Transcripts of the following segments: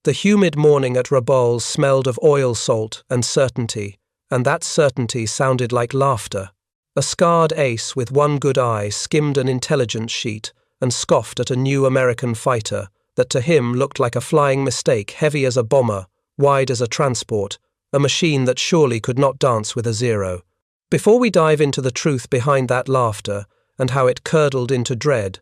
The humid morning at Rabaul smelled of oil salt and certainty, and that certainty sounded like laughter. A scarred ace with one good eye skimmed an intelligence sheet and scoffed at a new American fighter that to him looked like a flying mistake, heavy as a bomber, wide as a transport, a machine that surely could not dance with a zero. Before we dive into the truth behind that laughter and how it curdled into dread,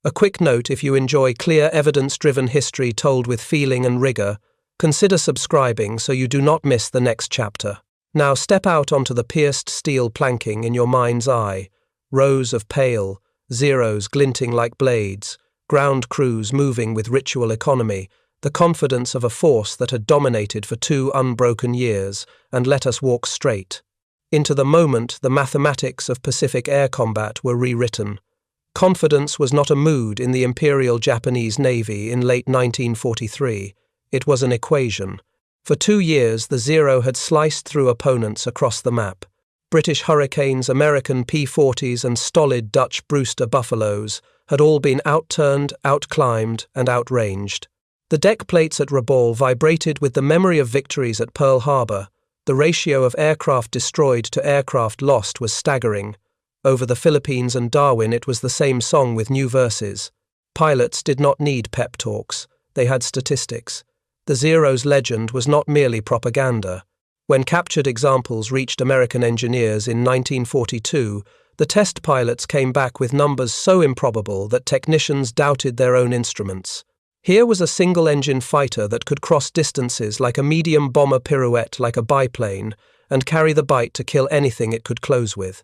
a quick note: if you enjoy clear, evidence-driven history told with feeling and rigor, consider subscribing so you do not miss the next chapter. Now step out onto the pierced steel planking in your mind's eye, rows of pale zeros glinting like blades, ground crews moving with ritual economy, the confidence of a force that had dominated for 2 unbroken years and let us walk straight. Into the moment, the mathematics of Pacific air combat were rewritten. Confidence was not a mood in the Imperial Japanese Navy in late 1943. It was an equation. For 2 years, the Zero had sliced through opponents across the map. British Hurricanes, American P-40s, and stolid Dutch Brewster Buffaloes had all been outturned, outclimbed, and outranged. The deck plates at Rabaul vibrated with the memory of victories at Pearl Harbor. The ratio of aircraft destroyed to aircraft lost was staggering. Over the Philippines and Darwin, it was the same song with new verses. Pilots did not need pep talks. They had statistics. The Zero's legend was not merely propaganda. When captured examples reached American engineers in 1942, the test pilots came back with numbers so improbable that technicians doubted their own instruments. Here was a single-engine fighter that could cross distances like a medium bomber pirouette like a biplane and carry the bite to kill anything it could close with.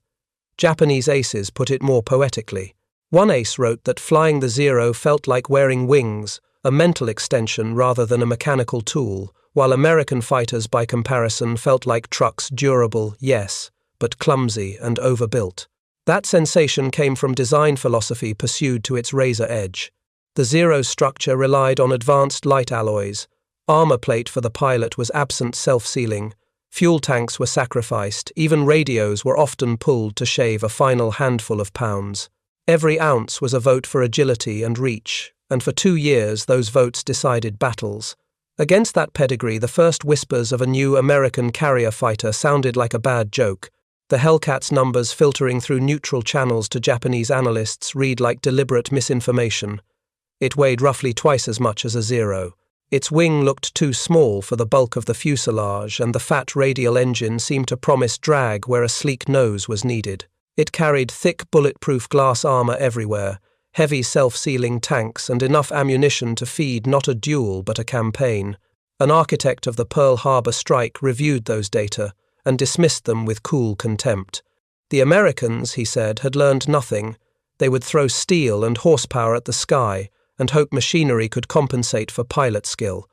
Japanese aces put it more poetically. One ace wrote that flying the Zero felt like wearing wings, a mental extension rather than a mechanical tool, while American fighters by comparison felt like trucks, durable, yes, but clumsy and overbuilt. That sensation came from design philosophy pursued to its razor edge. The Zero's structure relied on advanced light alloys. Armor plate for the pilot was absent, self-sealing. Fuel tanks were sacrificed. Even radios were often pulled to shave a final handful of pounds. Every ounce was a vote for agility and reach, and for 2 years those votes decided battles. Against that pedigree, the first whispers of a new American carrier fighter sounded like a bad joke. The Hellcat's numbers filtering through neutral channels to Japanese analysts read like deliberate misinformation. It weighed roughly twice as much as a Zero. Its wing looked too small for the bulk of the fuselage, and the fat radial engine seemed to promise drag where a sleek nose was needed. It carried thick bulletproof glass armor everywhere, heavy self-sealing tanks, and enough ammunition to feed not a duel but a campaign. An architect of the Pearl Harbor strike reviewed those data and dismissed them with cool contempt. The Americans, he said, had learned nothing. They would throw steel and horsepower at the sky and hope machinery could compensate for pilot skill.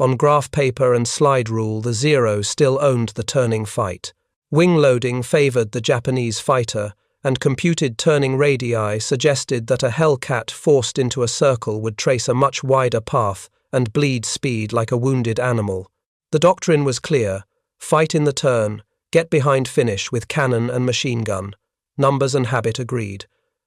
On graph paper and slide rule, the Zero still owned the turning fight. Wing loading favored the Japanese fighter, and computed turning radii suggested that a Hellcat forced into a circle would trace a much wider path and bleed speed like a wounded animal. The doctrine was clear: fight in the turn, get behind finish with cannon and machine gun. Numbers and habit agreed.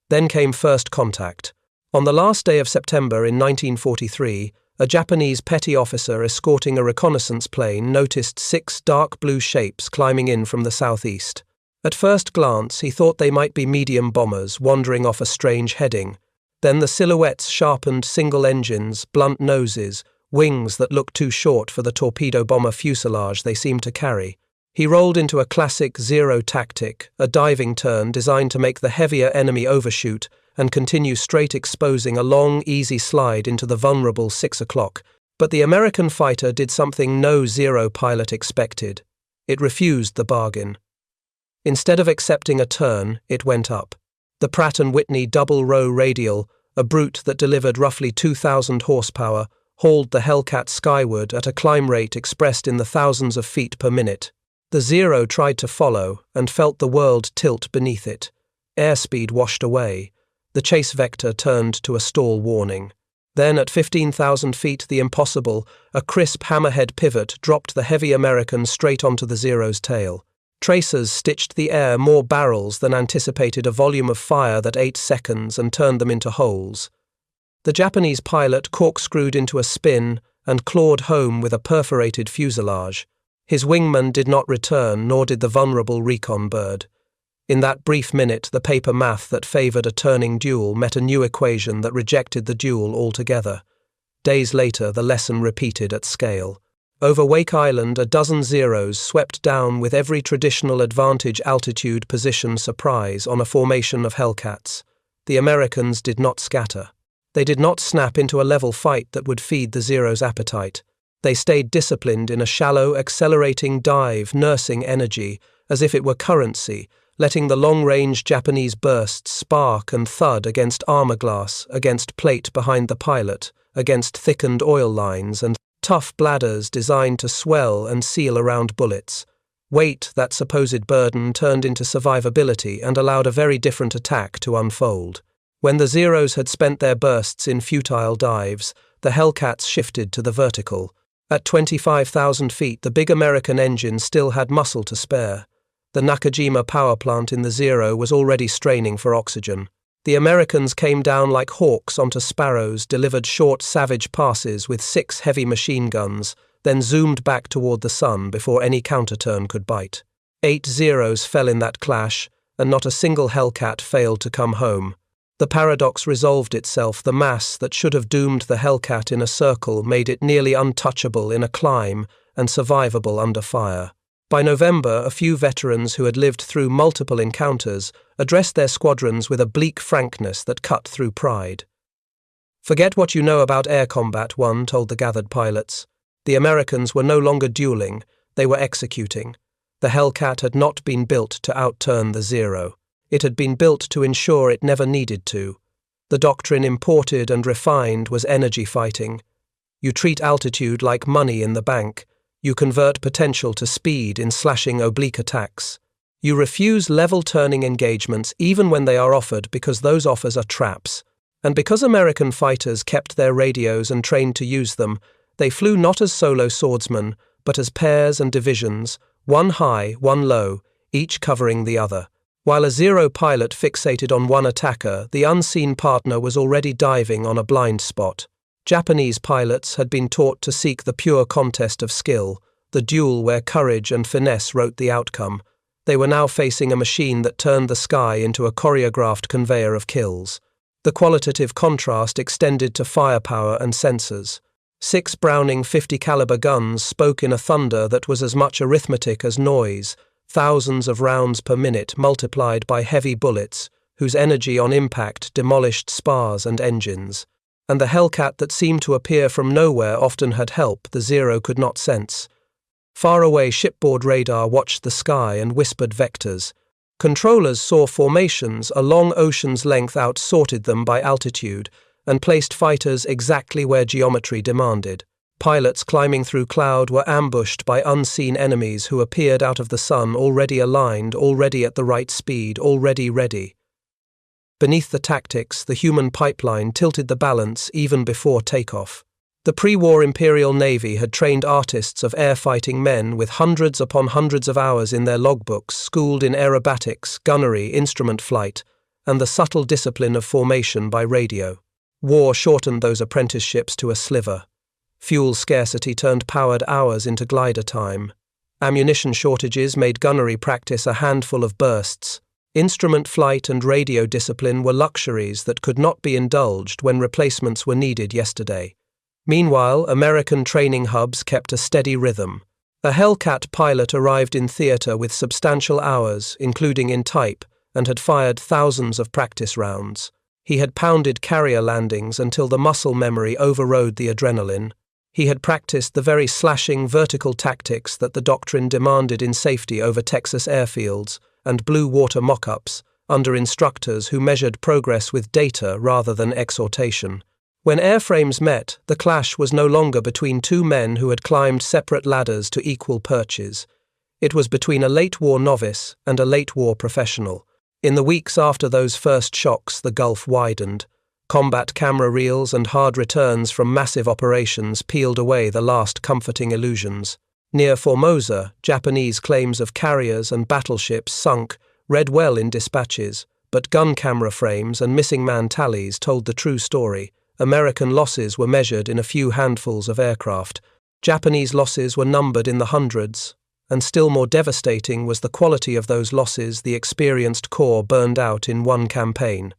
Then came first contact. On the last day of September in 1943, a Japanese petty officer escorting a reconnaissance plane noticed 6 dark blue shapes climbing in from the southeast. At first glance, he thought they might be medium bombers wandering off a strange heading. Then the silhouettes sharpened single engines, blunt noses, wings that looked too short for the torpedo bomber fuselage they seemed to carry. He rolled into a classic Zero tactic, a diving turn designed to make the heavier enemy overshoot and continue straight, exposing a long, easy slide into the vulnerable 6 o'clock. But the American fighter did something no Zero pilot expected. It refused the bargain. Instead of accepting a turn, it went up. The Pratt & Whitney double-row radial, a brute that delivered roughly 2,000 horsepower, hauled the Hellcat skyward at a climb rate expressed in the thousands of feet per minute. The Zero tried to follow and felt the world tilt beneath it. Airspeed washed away. The chase vector turned to a stall warning. Then, at 15,000 feet, the impossible, a crisp hammerhead pivot dropped the heavy American straight onto the Zero's tail. Tracers stitched the air more barrels than anticipated, a volume of fire that ate seconds and turned them into holes. The Japanese pilot corkscrewed into a spin and clawed home with a perforated fuselage. His wingman did not return, nor did the vulnerable recon bird. In that brief minute, the paper math that favored a turning duel met a new equation that rejected the duel altogether. Days later, the lesson repeated at scale. Over Wake Island, a dozen Zeros swept down with every traditional advantage altitude position surprise on a formation of Hellcats. The Americans did not scatter. They did not snap into a level fight that would feed the Zeros' appetite. They stayed disciplined in a shallow, accelerating dive, nursing energy, as if it were currency, letting the long-range Japanese bursts spark and thud against armor glass, against plate behind the pilot, against thickened oil lines and tough bladders designed to swell and seal around bullets. Weight, that supposed burden, turned into survivability and allowed a very different attack to unfold. When the Zeros had spent their bursts in futile dives, the Hellcats shifted to the vertical. At 25,000 feet, the big American engine still had muscle to spare. The Nakajima power plant in the Zero was already straining for oxygen. The Americans came down like hawks onto sparrows, delivered short, savage passes with 6 heavy machine guns, then zoomed back toward the sun before any counterturn could bite. 8 Zeros fell in that clash, and not a single Hellcat failed to come home. The paradox resolved itself. The mass that should have doomed the Hellcat in a circle made it nearly untouchable in a climb and survivable under fire. By November, a few veterans who had lived through multiple encounters addressed their squadrons with a bleak frankness that cut through pride. "Forget what you know about air combat," one told the gathered pilots. The Americans were no longer dueling, they were executing. The Hellcat had not been built to outturn the Zero. It had been built to ensure it never needed to. The doctrine imported and refined was energy fighting. You treat altitude like money in the bank. You convert potential to speed in slashing oblique attacks. You refuse level-turning engagements even when they are offered because those offers are traps. And because American fighters kept their radios and trained to use them, they flew not as solo swordsmen, but as pairs and divisions, one high, one low, each covering the other. While a Zero pilot fixated on one attacker, the unseen partner was already diving on a blind spot. Japanese pilots had been taught to seek the pure contest of skill, the duel where courage and finesse wrote the outcome. They were now facing a machine that turned the sky into a choreographed conveyor of kills. The qualitative contrast extended to firepower and sensors. 6 Browning 50 caliber guns spoke in a thunder that was as much arithmetic as noise, thousands of rounds per minute multiplied by heavy bullets, whose energy on impact demolished spars and engines. And the Hellcat that seemed to appear from nowhere often had help the Zero could not sense. Far away shipboard radar watched the sky and whispered vectors. Controllers saw formations a long ocean's length out, sorted them by altitude, and placed fighters exactly where geometry demanded. Pilots climbing through cloud were ambushed by unseen enemies who appeared out of the sun, already aligned, already at the right speed, already ready. Beneath the tactics, the human pipeline tilted the balance even before takeoff. The pre-war Imperial Navy had trained artists of air-fighting men with hundreds upon hundreds of hours in their logbooks, schooled in aerobatics, gunnery, instrument flight, and the subtle discipline of formation by radio. War shortened those apprenticeships to a sliver. Fuel scarcity turned powered hours into glider time. Ammunition shortages made gunnery practice a handful of bursts. Instrument flight and radio discipline were luxuries that could not be indulged when replacements were needed yesterday. Meanwhile, American training hubs kept a steady rhythm. A Hellcat pilot arrived in theater with substantial hours, including in type, and had fired thousands of practice rounds. He had pounded carrier landings until the muscle memory overrode the adrenaline. He had practiced the very slashing vertical tactics that the doctrine demanded in safety over Texas airfields and blue water mock-ups, under instructors who measured progress with data rather than exhortation. When airframes met, the clash was no longer between two men who had climbed separate ladders to equal perches. It was between a late-war novice and a late-war professional. In the weeks after those first shocks, the gulf widened. Combat camera reels and hard returns from massive operations peeled away the last comforting illusions. Near Formosa, Japanese claims of carriers and battleships sunk read well in dispatches, but gun camera frames and missing man tallies told the true story. American losses were measured in a few handfuls of aircraft. Japanese losses were numbered in the hundreds, and still more devastating was the quality of those losses the experienced corps burned out in one campaign.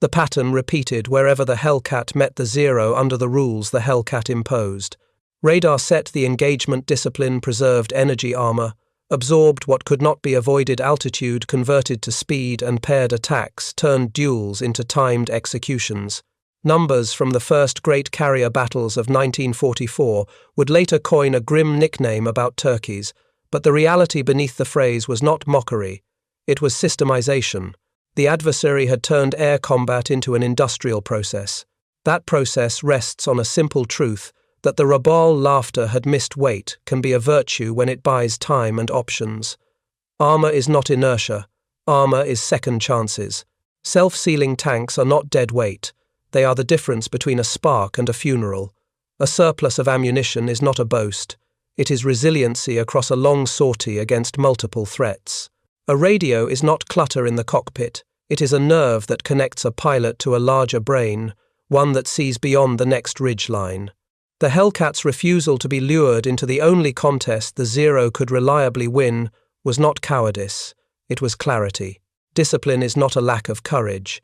The pattern repeated wherever the Hellcat met the zero under the rules the Hellcat imposed. Radar set the engagement discipline, preserved energy armor, absorbed what could not be avoided altitude, converted to speed, and paired attacks turned duels into timed executions. Numbers from the first great carrier battles of 1944 would later coin a grim nickname about turkeys, but the reality beneath the phrase was not mockery, it was systemization. The adversary had turned air combat into an industrial process. That process rests on a simple truth, that the Rabal laughter had missed weight can be a virtue when it buys time and options. Armor is not inertia, armor is second chances. Self-sealing tanks are not dead weight, they are the difference between a spark and a funeral. A surplus of ammunition is not a boast, it is resiliency across a long sortie against multiple threats. A radio is not clutter in the cockpit, it is a nerve that connects a pilot to a larger brain, one that sees beyond the next ridge line. The Hellcat's refusal to be lured into the only contest the Zero could reliably win was not cowardice, it was clarity. Discipline is not a lack of courage.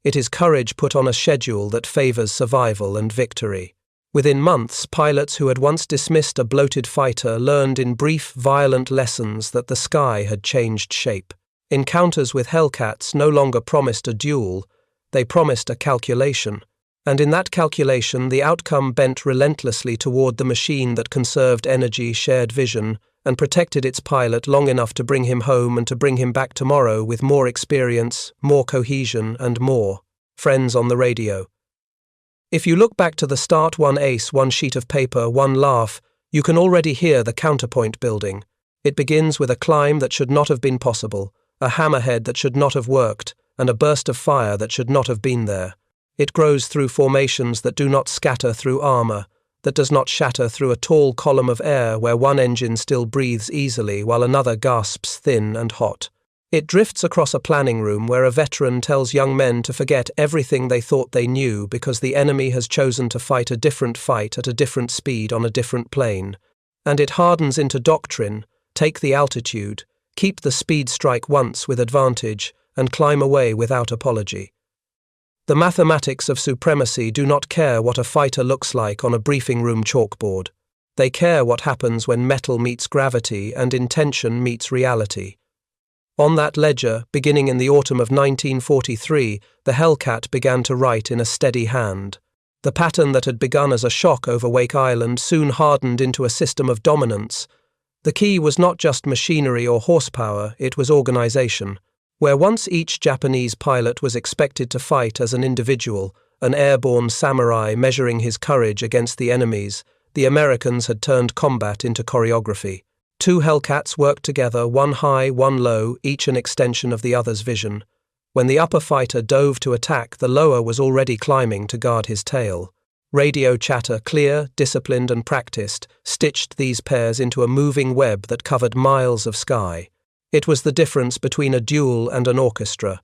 It is courage put on a schedule that favors survival and victory. Within months, pilots who had once dismissed a bloated fighter learned in brief, violent lessons that the sky had changed shape. Encounters with Hellcats no longer promised a duel, they promised a calculation. And in that calculation the outcome bent relentlessly toward the machine that conserved energy, shared vision, and protected its pilot long enough to bring him home and to bring him back tomorrow with more experience, more cohesion, and more. Friends on the radio. If you look back to the start, one ace, one sheet of paper, one laugh, you can already hear the counterpoint building. It begins with a climb that should not have been possible, a hammerhead that should not have worked, and a burst of fire that should not have been there. It grows through formations that do not scatter through armor, that does not shatter through a tall column of air where one engine still breathes easily while another gasps thin and hot. It drifts across a planning room where a veteran tells young men to forget everything they thought they knew because the enemy has chosen to fight a different fight at a different speed on a different plane. And it hardens into doctrine, take the altitude, keep the speed strike once with advantage, and climb away without apology. The mathematics of supremacy do not care what a fighter looks like on a briefing room chalkboard. They care what happens when metal meets gravity and intention meets reality. On that ledger, beginning in the autumn of 1943, the Hellcat began to write in a steady hand. The pattern that had begun as a shock over Wake Island soon hardened into a system of dominance. The key was not just machinery or horsepower, it was organization. Where once each Japanese pilot was expected to fight as an individual, an airborne samurai measuring his courage against the enemy's, the Americans had turned combat into choreography. Two Hellcats worked together, one high, one low, each an extension of the other's vision. When the upper fighter dove to attack, the lower was already climbing to guard his tail. Radio chatter, clear, disciplined and practiced, stitched these pairs into a moving web that covered miles of sky. It was the difference between a duel and an orchestra.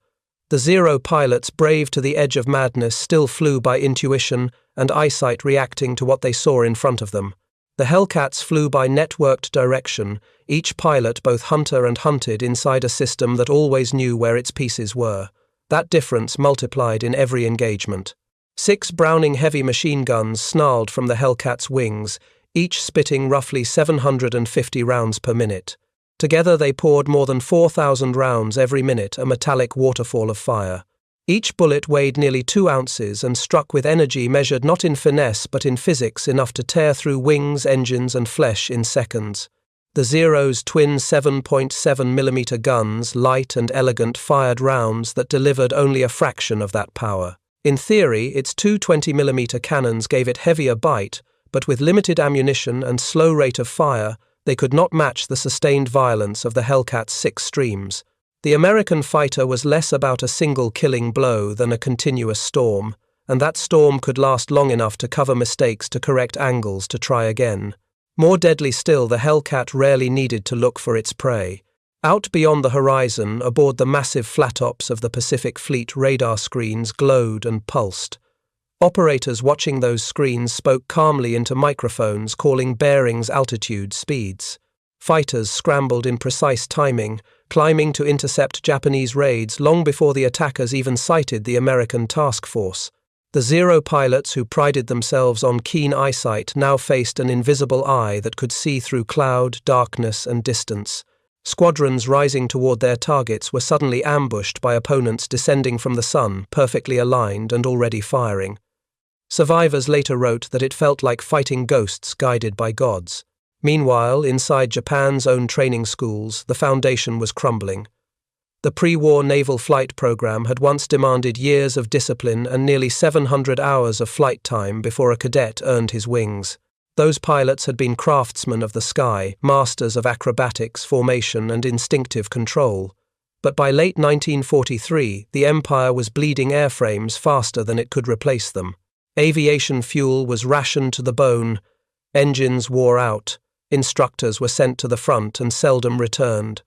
The Zero pilots, brave to the edge of madness, still flew by intuition and eyesight reacting to what they saw in front of them. The Hellcats flew by networked direction, each pilot both hunter and hunted inside a system that always knew where its pieces were. That difference multiplied in every engagement. 6 Browning heavy machine guns snarled from the Hellcat's wings, each spitting roughly 750 rounds per minute. Together they poured more than 4,000 rounds every minute, a metallic waterfall of fire. Each bullet weighed nearly 2 ounces and struck with energy measured not in finesse but in physics, enough to tear through wings, engines and flesh in seconds. The Zero's twin 7.7mm guns, light and elegant, fired rounds that delivered only a fraction of that power. In theory, its two 20mm cannons gave it heavier bite, but with limited ammunition and slow rate of fire, they could not match the sustained violence of the Hellcat's 6 streams. The American fighter was less about a single killing blow than a continuous storm, and that storm could last long enough to cover mistakes, to correct angles, to try again. More deadly still, the Hellcat rarely needed to look for its prey. Out beyond the horizon, aboard the massive flat-tops of the Pacific Fleet, radar screens glowed and pulsed. Operators watching those screens spoke calmly into microphones, calling bearings, altitudes, speeds. Fighters scrambled in precise timing, climbing to intercept Japanese raids long before the attackers even sighted the American task force. The Zero pilots, who prided themselves on keen eyesight, now faced an invisible eye that could see through cloud, darkness, and distance. Squadrons rising toward their targets were suddenly ambushed by opponents descending from the sun, perfectly aligned and already firing. Survivors later wrote that it felt like fighting ghosts guided by gods. Meanwhile, inside Japan's own training schools, the foundation was crumbling. The pre-war naval flight program had once demanded years of discipline and nearly 700 hours of flight time before a cadet earned his wings. Those pilots had been craftsmen of the sky, masters of acrobatics, formation, and instinctive control. But by late 1943, the Empire was bleeding airframes faster than it could replace them. Aviation fuel was rationed to the bone. Engines wore out. Instructors were sent to the front and seldom returned.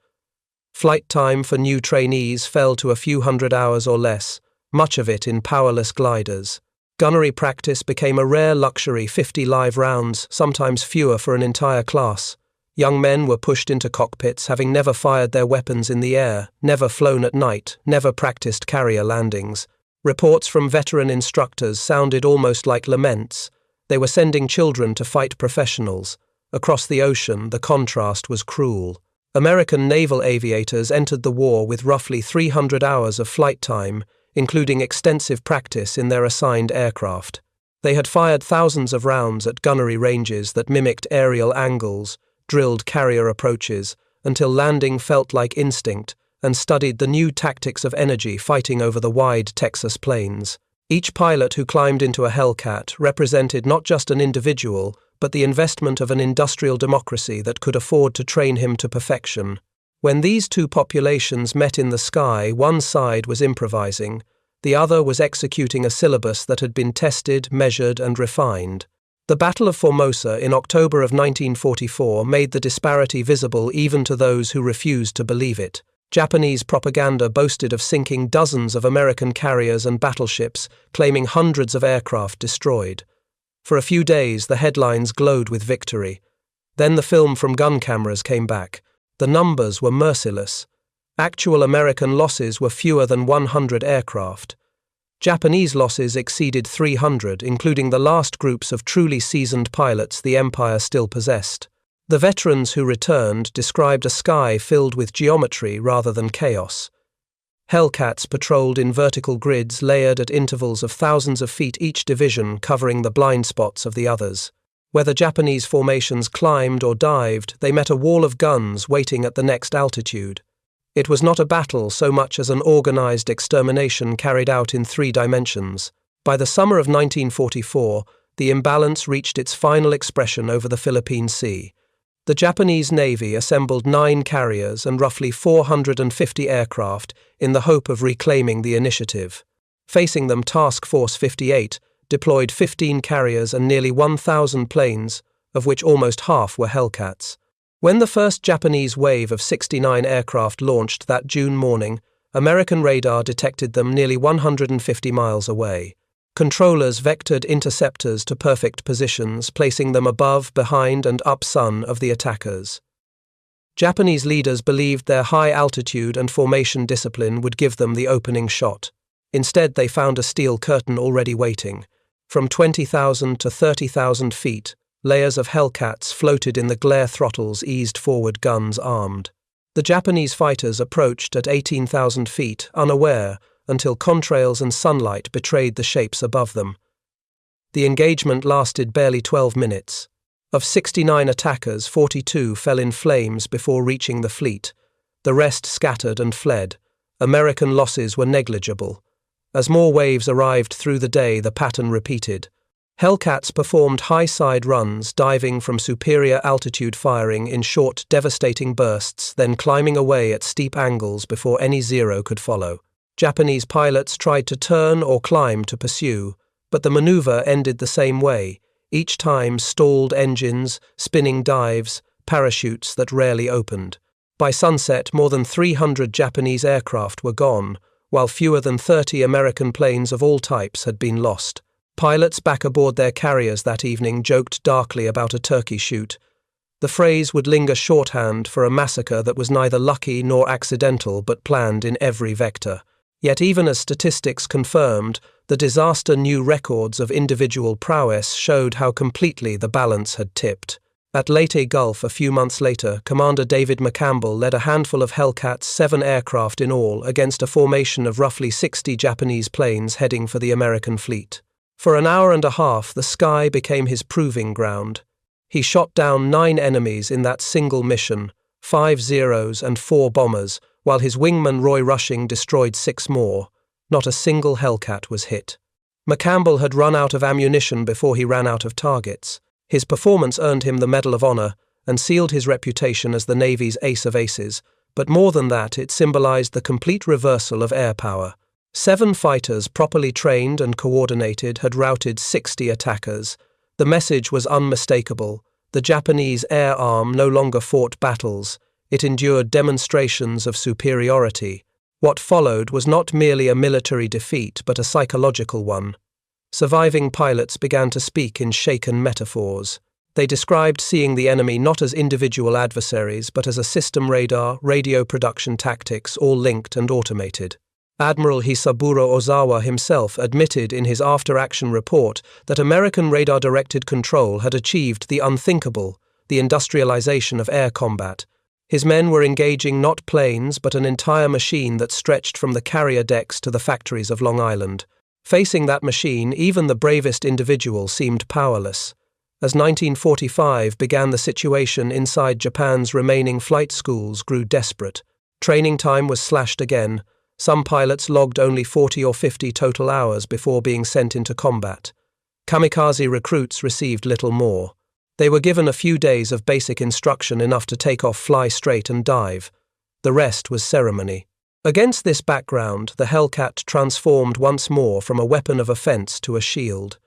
Flight time for new trainees fell to a few hundred hours or less, much of it in powerless gliders. Gunnery practice became a rare luxury, 50 live rounds, sometimes fewer for an entire class. Young men were pushed into cockpits, having never fired their weapons in the air, never flown at night, never practiced carrier landings. Reports from veteran instructors sounded almost like laments. They were sending children to fight professionals. Across the ocean, the contrast was cruel. American naval aviators entered the war with roughly 300 hours of flight time, including extensive practice in their assigned aircraft. They had fired thousands of rounds at gunnery ranges that mimicked aerial angles, drilled carrier approaches, until landing felt like instinct, and studied the new tactics of energy fighting over the wide Texas plains. Each pilot who climbed into a Hellcat represented not just an individual, but the investment of an industrial democracy that could afford to train him to perfection. When these two populations met in the sky, one side was improvising, the other was executing a syllabus that had been tested, measured, and refined. The Battle of Formosa in October of 1944 made the disparity visible even to those who refused to believe it. Japanese propaganda boasted of sinking dozens of American carriers and battleships, claiming hundreds of aircraft destroyed. For a few days, the headlines glowed with victory. Then the film from gun cameras came back. The numbers were merciless. Actual American losses were fewer than 100 aircraft. Japanese losses exceeded 300, including the last groups of truly seasoned pilots the Empire still possessed. The veterans who returned described a sky filled with geometry rather than chaos. Hellcats patrolled in vertical grids layered at intervals of thousands of feet, each division covering the blind spots of the others. Whether Japanese formations climbed or dived, they met a wall of guns waiting at the next altitude. It was not a battle so much as an organized extermination carried out in 3 dimensions. By the summer of 1944, the imbalance reached its final expression over the Philippine Sea. The Japanese Navy assembled 9 carriers and roughly 450 aircraft in the hope of reclaiming the initiative. Facing them, Task Force 58 deployed 15 carriers and nearly 1,000 planes, of which almost half were Hellcats. When the first Japanese wave of 69 aircraft launched that June morning, American radar detected them nearly 150 miles away. Controllers vectored interceptors to perfect positions, placing them above, behind, and up sun of the attackers. Japanese leaders believed their high altitude and formation discipline would give them the opening shot. Instead, they found a steel curtain already waiting. From 20,000 to 30,000 feet, layers of Hellcats floated in the glare throttles, eased forward guns armed. The Japanese fighters approached at 18,000 feet, unaware, until contrails and sunlight betrayed the shapes above them. The engagement lasted barely 12 minutes. Of 69 attackers, 42 fell in flames before reaching the fleet. The rest scattered and fled. American losses were negligible. As more waves arrived through the day, the pattern repeated. Hellcats performed high-side runs, diving from superior altitude, firing in short, devastating bursts, then climbing away at steep angles before any Zero could follow. Japanese pilots tried to turn or climb to pursue, but the maneuver ended the same way, each time stalled engines, spinning dives, parachutes that rarely opened. By sunset, more than 300 Japanese aircraft were gone, while fewer than 30 American planes of all types had been lost. Pilots back aboard their carriers that evening joked darkly about a turkey shoot. The phrase would linger shorthand for a massacre that was neither lucky nor accidental but planned in every vector. Yet even as statistics confirmed, the disaster knew records of individual prowess showed how completely the balance had tipped. At Leyte Gulf a few months later, Commander David McCampbell led a handful of Hellcats, 7 aircraft in all, against a formation of roughly 60 Japanese planes heading for the American fleet. For an hour and a half, the sky became his proving ground. He shot down 9 enemies in that single mission, 5 Zeros and 4 bombers, while his wingman Roy Rushing destroyed 6 more. Not a single Hellcat was hit. McCampbell had run out of ammunition before he ran out of targets. His performance earned him the Medal of Honor and sealed his reputation as the Navy's ace of aces, but more than that, it symbolized the complete reversal of air power. 7 fighters properly trained and coordinated had routed 60 attackers. The message was unmistakable. The Japanese air arm no longer fought battles. It endured demonstrations of superiority. What followed was not merely a military defeat, but a psychological one. Surviving pilots began to speak in shaken metaphors. They described seeing the enemy not as individual adversaries, but as a system radar, radio production tactics, all linked and automated. Admiral Hisaburo Ozawa himself admitted in his after-action report that American radar-directed control had achieved the unthinkable, the industrialization of air combat. His men were engaging not planes, but an entire machine that stretched from the carrier decks to the factories of Long Island. Facing that machine, even the bravest individual seemed powerless. As 1945 began, the situation inside Japan's remaining flight schools grew desperate. Training time was slashed again. Some pilots logged only 40 or 50 total hours before being sent into combat. Kamikaze recruits received little more. They were given a few days of basic instruction, enough to take off, fly straight and dive. The rest was ceremony. Against this background, the Hellcat transformed once more from a weapon of offense to a shield.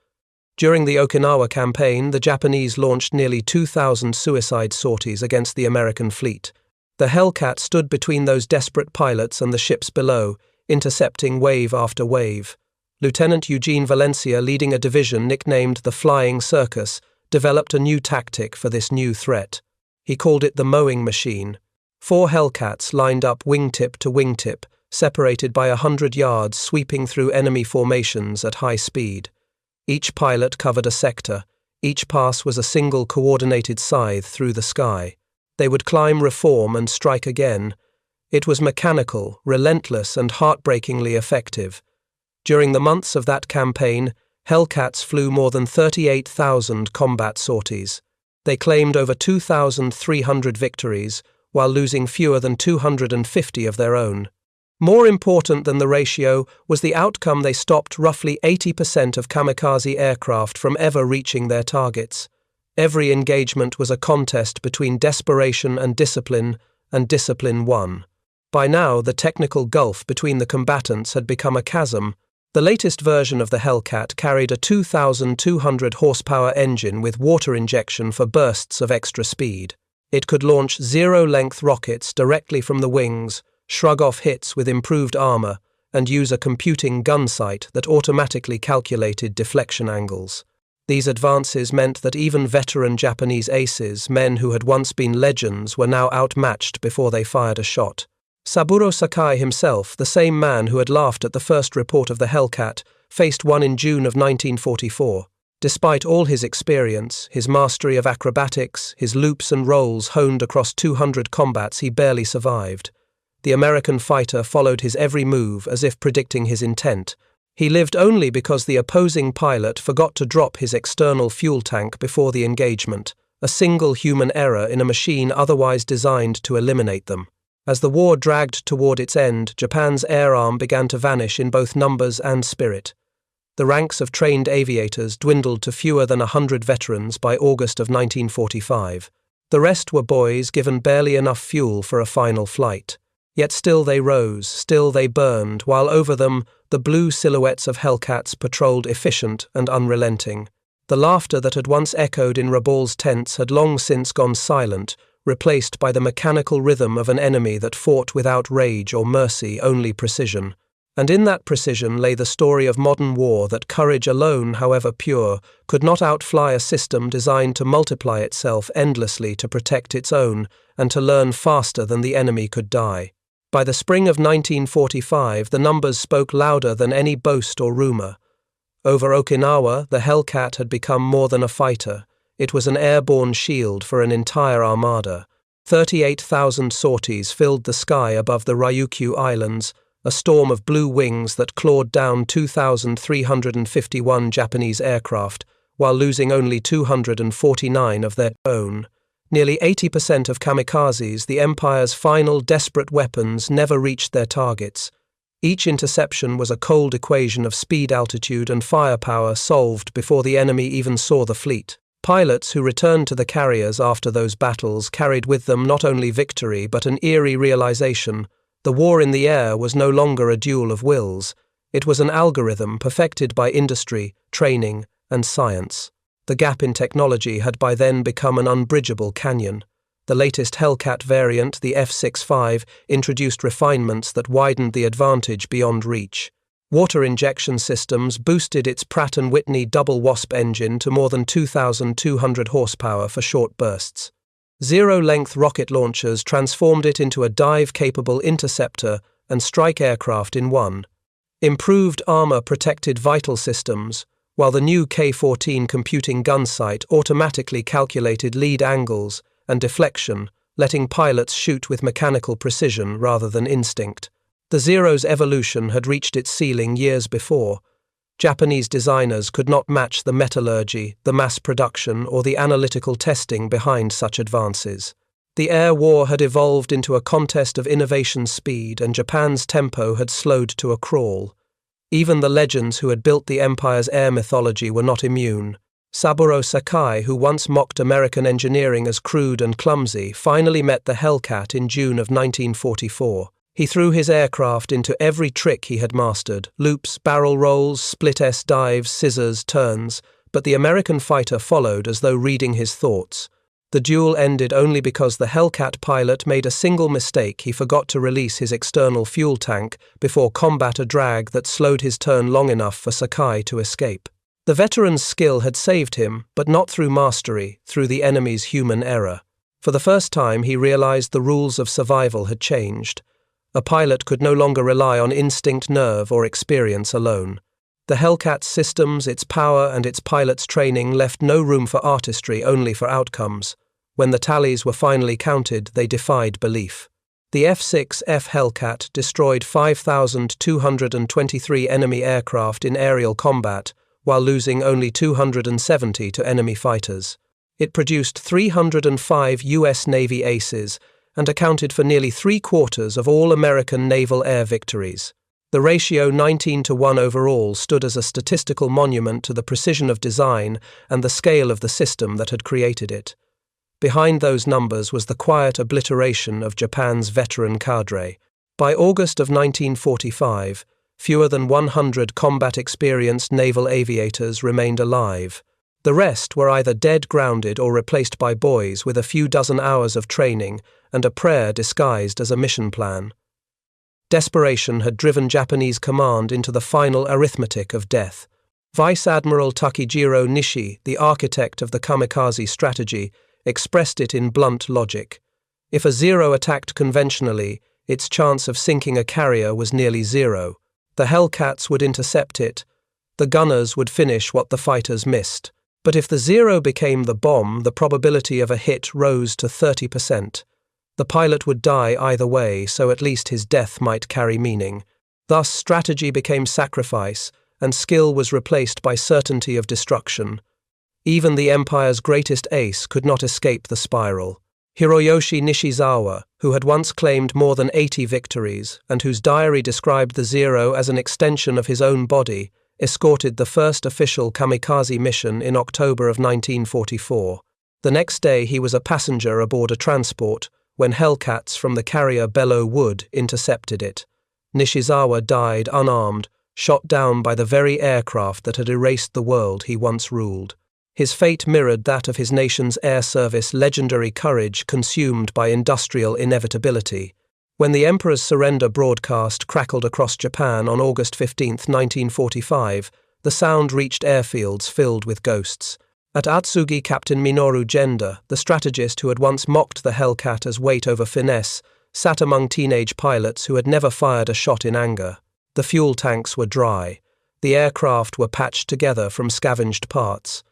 During the Okinawa campaign, the Japanese launched nearly 2,000 suicide sorties against the American fleet. The Hellcat stood between those desperate pilots and the ships below, intercepting wave after wave. Lieutenant Eugene Valencia, leading a division nicknamed the Flying Circus, developed a new tactic for this new threat. He called it the mowing machine. 4 Hellcats lined up wingtip to wingtip, separated by 100 yards, sweeping through enemy formations at high speed. Each pilot covered a sector. Each pass was a single coordinated scythe through the sky. They would climb, reform, and strike again. It was mechanical, relentless, and heartbreakingly effective. During the months of that campaign, Hellcats flew more than 38,000 combat sorties. They claimed over 2,300 victories, while losing fewer than 250 of their own. More important than the ratio was the outcome. They stopped roughly 80% of kamikaze aircraft from ever reaching their targets. Every engagement was a contest between desperation and discipline won. By now, the technical gulf between the combatants had become a chasm. The latest version of the Hellcat carried a 2,200 horsepower engine with water injection for bursts of extra speed. It could launch zero-length rockets directly from the wings, shrug off hits with improved armor, and use a computing gun sight that automatically calculated deflection angles. These advances meant that even veteran Japanese aces, men who had once been legends, were now outmatched before they fired a shot. Saburo Sakai himself, the same man who had laughed at the first report of the Hellcat, faced one in June of 1944. Despite all his experience, his mastery of acrobatics, his loops and rolls honed across 200 combats, he barely survived. The American fighter followed his every move as if predicting his intent. He lived only because the opposing pilot forgot to drop his external fuel tank before the engagement, a single human error in a machine otherwise designed to eliminate them. As the war dragged toward its end, Japan's air arm began to vanish in both numbers and spirit. The ranks of trained aviators dwindled to fewer than 100 veterans by August of 1945. The rest were boys given barely enough fuel for a final flight. Yet still they rose, still they burned, while over them the blue silhouettes of Hellcats patrolled, efficient and unrelenting. The laughter that had once echoed in Rabaul's tents had long since gone silent, replaced by the mechanical rhythm of an enemy that fought without rage or mercy, only precision. And in that precision lay the story of modern war, that courage alone, however pure, could not outfly a system designed to multiply itself endlessly to protect its own and to learn faster than the enemy could die. By the spring of 1945, the numbers spoke louder than any boast or rumor. Over Okinawa, the Hellcat had become more than a fighter. It was an airborne shield for an entire armada. 38,000 sorties filled the sky above the Ryukyu Islands, a storm of blue wings that clawed down 2,351 Japanese aircraft, while losing only 249 of their own. Nearly 80% of kamikazes, the Empire's final desperate weapons, never reached their targets. Each interception was a cold equation of speed, altitude, and firepower solved before the enemy even saw the fleet. Pilots who returned to the carriers after those battles carried with them not only victory but an eerie realization: the war in the air was no longer a duel of wills. It was an algorithm perfected by industry, training, and science. The gap in technology had by then become an unbridgeable canyon. The latest Hellcat variant, the F6F, introduced refinements that widened the advantage beyond reach. Water injection systems boosted its Pratt & Whitney double Wasp engine to more than 2,200 horsepower for short bursts. Zero-length rocket launchers transformed it into a dive-capable interceptor and strike aircraft in one. Improved armor protected vital systems, while the new K-14 computing gun sight automatically calculated lead angles and deflection, letting pilots shoot with mechanical precision rather than instinct. The Zero's evolution had reached its ceiling years before. Japanese designers could not match the metallurgy, the mass production, or the analytical testing behind such advances. The air war had evolved into a contest of innovation speed, and Japan's tempo had slowed to a crawl. Even the legends who had built the Empire's air mythology were not immune. Saburo Sakai, who once mocked American engineering as crude and clumsy, finally met the Hellcat in June of 1944. He threw his aircraft into every trick he had mastered: loops, barrel rolls, split-S dives, scissors, turns, but the American fighter followed as though reading his thoughts. The duel ended only because the Hellcat pilot made a single mistake. He forgot to release his external fuel tank before combat a drag that slowed his turn long enough for Sakai to escape. The veteran's skill had saved him, but not through mastery, through the enemy's human error. For the first time he realized the rules of survival had changed. A pilot could no longer rely on instinct, nerve, or experience alone. The Hellcat's systems, its power, and its pilots' training left no room for artistry, only for outcomes. When the tallies were finally counted, they defied belief. The F6F Hellcat destroyed 5,223 enemy aircraft in aerial combat, while losing only 270 to enemy fighters. It produced 305 U.S. Navy aces and accounted for nearly 3/4 of all American naval air victories. The ratio 19-1 overall stood as a statistical monument to the precision of design and the scale of the system that had created it. Behind those numbers was the quiet obliteration of Japan's veteran cadre. By August of 1945, fewer than 100 combat-experienced naval aviators remained alive. The rest were either dead, grounded, or replaced by boys with a few dozen hours of training and a prayer disguised as a mission plan. Desperation had driven Japanese command into the final arithmetic of death. Vice Admiral Takejiro Nishi, the architect of the kamikaze strategy, expressed it in blunt logic. If a Zero attacked conventionally, its chance of sinking a carrier was nearly zero. The Hellcats would intercept it. The gunners would finish what the fighters missed. But if the Zero became the bomb, the probability of a hit rose to 30%. The pilot would die either way, so at least his death might carry meaning. Thus, strategy became sacrifice, and skill was replaced by certainty of destruction. Even the Empire's greatest ace could not escape the spiral. Hiroyoshi Nishizawa, who had once claimed more than 80 victories, and whose diary described the Zero as an extension of his own body, escorted the first official kamikaze mission in October of 1944. The next day he was a passenger aboard a transport when Hellcats from the carrier Belleau Wood intercepted it. Nishizawa died unarmed, shot down by the very aircraft that had erased the world he once ruled. His fate mirrored that of his nation's air service legendary courage consumed by industrial inevitability. When the Emperor's surrender broadcast crackled across Japan on August 15, 1945, the sound reached airfields filled with ghosts. At Atsugi, Captain Minoru Genda, the strategist who had once mocked the Hellcat as weight over finesse, sat among teenage pilots who had never fired a shot in anger. The fuel tanks were dry. The aircraft were patched together from scavenged parts.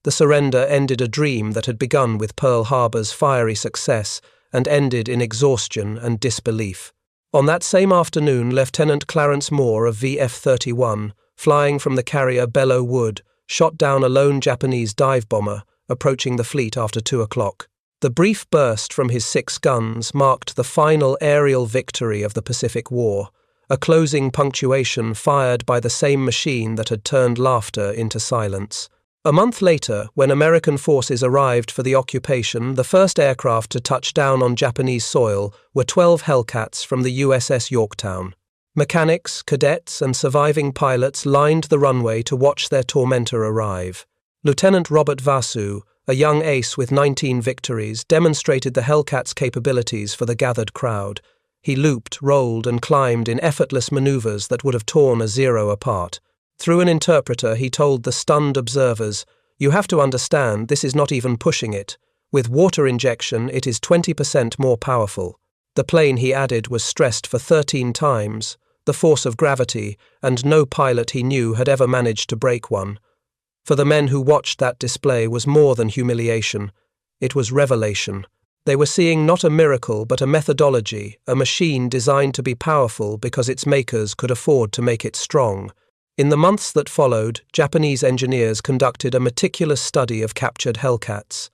The surrender ended a dream that had begun with Pearl Harbor's fiery success and ended in exhaustion and disbelief. On that same afternoon, Lieutenant Clarence Moore of VF-31, flying from the carrier Belleau Wood, shot down a lone Japanese dive bomber approaching the fleet after 2 o'clock. The brief burst from his 6 guns marked the final aerial victory of the Pacific War, a closing punctuation fired by the same machine that had turned laughter into silence. A month later, when American forces arrived for the occupation, the first aircraft to touch down on Japanese soil were 12 Hellcats from the USS Yorktown. Mechanics, cadets, and surviving pilots lined the runway to watch their tormentor arrive. Lieutenant Robert Vasu, a young ace with 19 victories, demonstrated the Hellcat's capabilities for the gathered crowd. He looped, rolled, and climbed in effortless maneuvers that would have torn a Zero apart. Through an interpreter, he told the stunned observers, "You have to understand, this is not even pushing it. With water injection, it is 20% more powerful." The plane, he added, was stressed for 13 times, the force of gravity, and no pilot he knew had ever managed to break one. For the men who watched that display was more than humiliation. It was revelation. They were seeing not a miracle but a methodology, a machine designed to be powerful because its makers could afford to make it strong. In the months that followed, Japanese engineers conducted a meticulous study of captured Hellcats.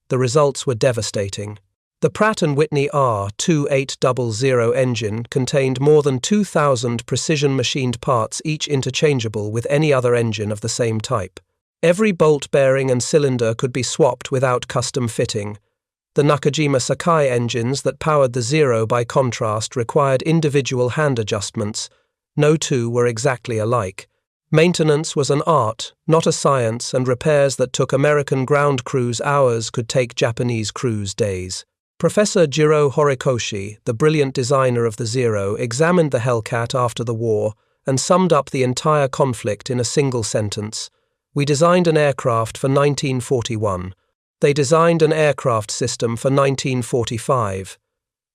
The results were devastating. The Pratt & Whitney R2800 engine contained more than 2,000 precision-machined parts, each interchangeable with any other engine of the same type. Every bolt, bearing, and cylinder could be swapped without custom fitting. The Nakajima Sakai engines that powered the Zero, by contrast, required individual hand adjustments. No two were exactly alike. Maintenance was an art, not a science, and repairs that took American ground crews hours could take Japanese crews days. Professor Jiro Horikoshi, the brilliant designer of the Zero, examined the Hellcat after the war and summed up the entire conflict in a single sentence. "We designed an aircraft for 1941. They designed an aircraft system for 1945.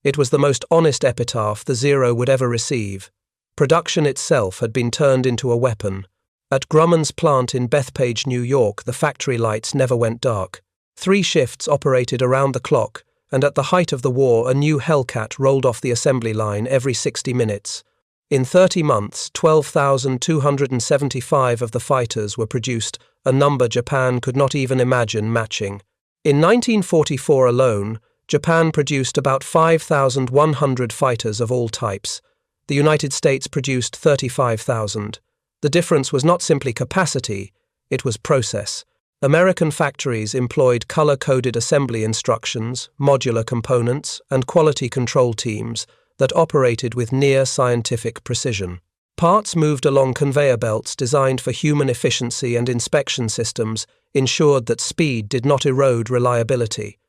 It was the most honest epitaph the Zero would ever receive. Production itself had been turned into a weapon. At Grumman's plant in Bethpage, New York, the factory lights never went dark. 3 shifts operated around the clock, and at the height of the war, a new Hellcat rolled off the assembly line every 60 minutes. In 30 months, 12,275 of the fighters were produced, a number Japan could not even imagine matching. In 1944 alone, Japan produced about 5,100 fighters of all types. The United States produced 35,000. The difference was not simply capacity, it was process. American factories employed color-coded assembly instructions, modular components, and quality control teams that operated with near-scientific precision. Parts moved along conveyor belts designed for human efficiency, and inspection systems ensured that speed did not erode reliability.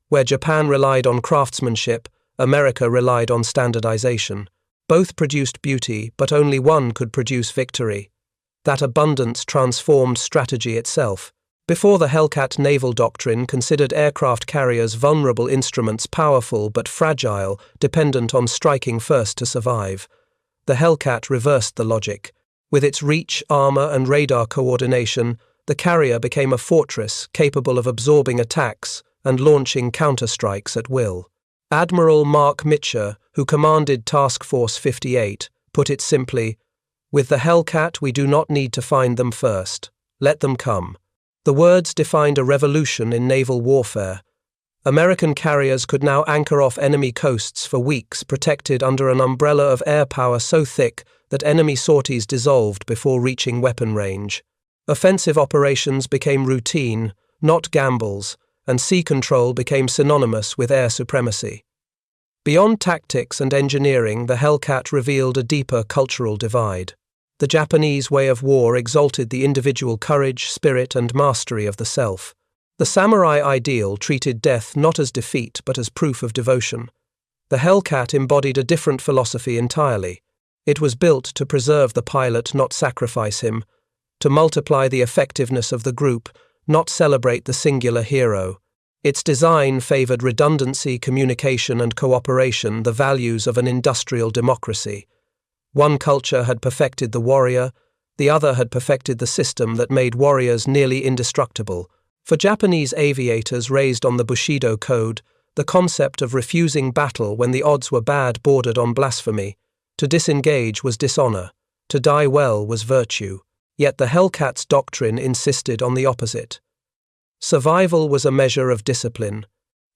Where Japan relied on craftsmanship, America relied on standardization. Both produced beauty, but only one could produce victory. That abundance transformed strategy itself. Before the Hellcat naval doctrine considered aircraft carriers vulnerable instruments, powerful but fragile, dependent on striking first to survive. The Hellcat reversed the logic. With its reach, armor, and radar coordination, the carrier became a fortress capable of absorbing attacks and launching counterstrikes at will. Admiral Mark Mitcher, who commanded Task Force 58, put it simply, "With the Hellcat, we do not need to find them first. Let them come." The words defined a revolution in naval warfare. American carriers could now anchor off enemy coasts for weeks, protected under an umbrella of air power so thick that enemy sorties dissolved before reaching weapon range. Offensive operations became routine, not gambles, and sea control became synonymous with air supremacy. Beyond tactics and engineering, the Hellcat revealed a deeper cultural divide. The Japanese way of war exalted the individual courage, spirit, and mastery of the self. The samurai ideal treated death not as defeat but as proof of devotion. The Hellcat embodied a different philosophy entirely. It was built to preserve the pilot, not sacrifice him, to multiply the effectiveness of the group, not celebrate the singular hero. Its design favored redundancy, communication, and cooperation, the values of an industrial democracy. One culture had perfected the warrior, the other had perfected the system that made warriors nearly indestructible. For Japanese aviators raised on the Bushido Code, the concept of refusing battle when the odds were bad bordered on blasphemy. To disengage was dishonor. To die well was virtue. Yet the Hellcat's doctrine insisted on the opposite. Survival was a measure of discipline.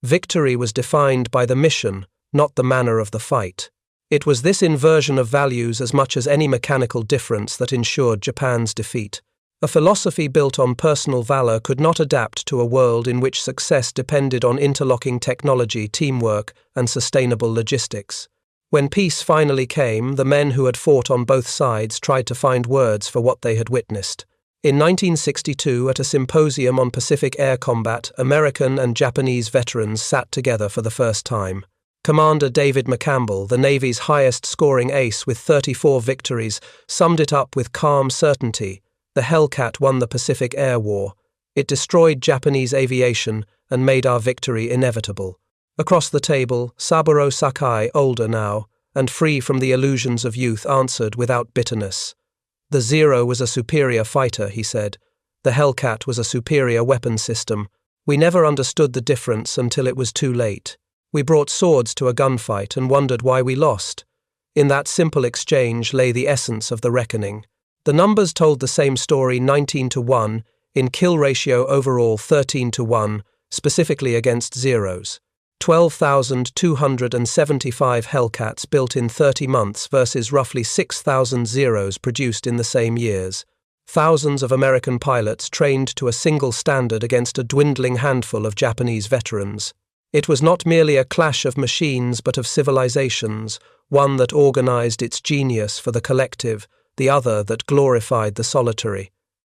Victory was defined by the mission, not the manner of the fight. It was this inversion of values as much as any mechanical difference that ensured Japan's defeat. A philosophy built on personal valor could not adapt to a world in which success depended on interlocking technology, teamwork, and sustainable logistics. When peace finally came, the men who had fought on both sides tried to find words for what they had witnessed. In 1962, at a symposium on Pacific air combat, American and Japanese veterans sat together for the first time. Commander David McCampbell, the Navy's highest-scoring ace with 34 victories, summed it up with calm certainty. The Hellcat won the Pacific Air War. It destroyed Japanese aviation and made our victory inevitable. Across the table, Saburo Sakai, older now, and free from the illusions of youth, answered without bitterness. The Zero was a superior fighter, he said. The Hellcat was a superior weapon system. We never understood the difference until it was too late. We brought swords to a gunfight and wondered why we lost. In that simple exchange lay the essence of the reckoning. The numbers told the same story: 19-1, in kill ratio overall 13-1, specifically against Zeros. 12,275 Hellcats built in 30 months versus roughly 6,000 Zeros produced in the same years. Thousands of American pilots trained to a single standard against a dwindling handful of Japanese veterans. It was not merely a clash of machines but of civilizations, one that organized its genius for the collective, the other that glorified the solitary.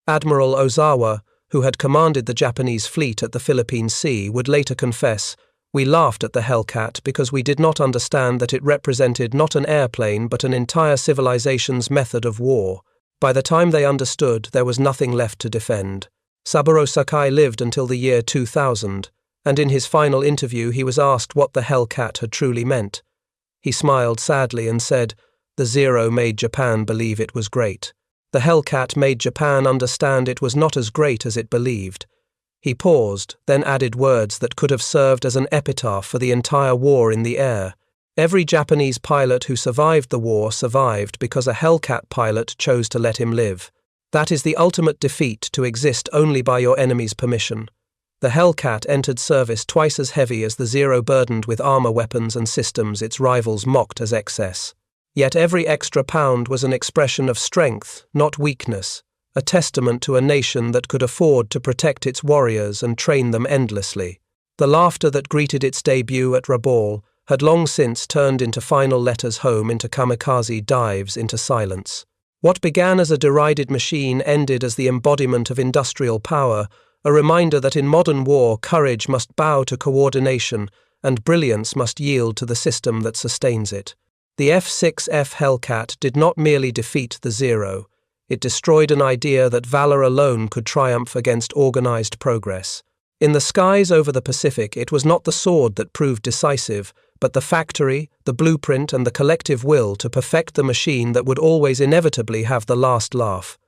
Admiral Ozawa, who had commanded the Japanese fleet at the Philippine Sea, would later confess, "We laughed at the Hellcat because we did not understand that it represented not an airplane but an entire civilization's method of war. By the time they understood, there was nothing left to defend." Saburo Sakai lived until the year 2000, and in his final interview he was asked what the Hellcat had truly meant. He smiled sadly and said, "The Zero made Japan believe it was great. The Hellcat made Japan understand it was not as great as it believed." He paused, then added words that could have served as an epitaph for the entire war in the air. "Every Japanese pilot who survived the war survived because a Hellcat pilot chose to let him live. That is the ultimate defeat, to exist only by your enemy's permission." The Hellcat entered service twice as heavy as the Zero, burdened with armor, weapons, and systems its rivals mocked as excess. Yet every extra pound was an expression of strength, not weakness, a testament to a nation that could afford to protect its warriors and train them endlessly. The laughter that greeted its debut at Rabaul had long since turned into final letters home, into kamikaze dives, into silence. What began as a derided machine ended as the embodiment of industrial power, a reminder that in modern war courage must bow to coordination and brilliance must yield to the system that sustains it. The F6F Hellcat did not merely defeat the Zero, it destroyed an idea that valor alone could triumph against organized progress. In the skies over the Pacific, it was not the sword that proved decisive, but the factory, the blueprint, and the collective will to perfect the machine that would always inevitably have the last laugh.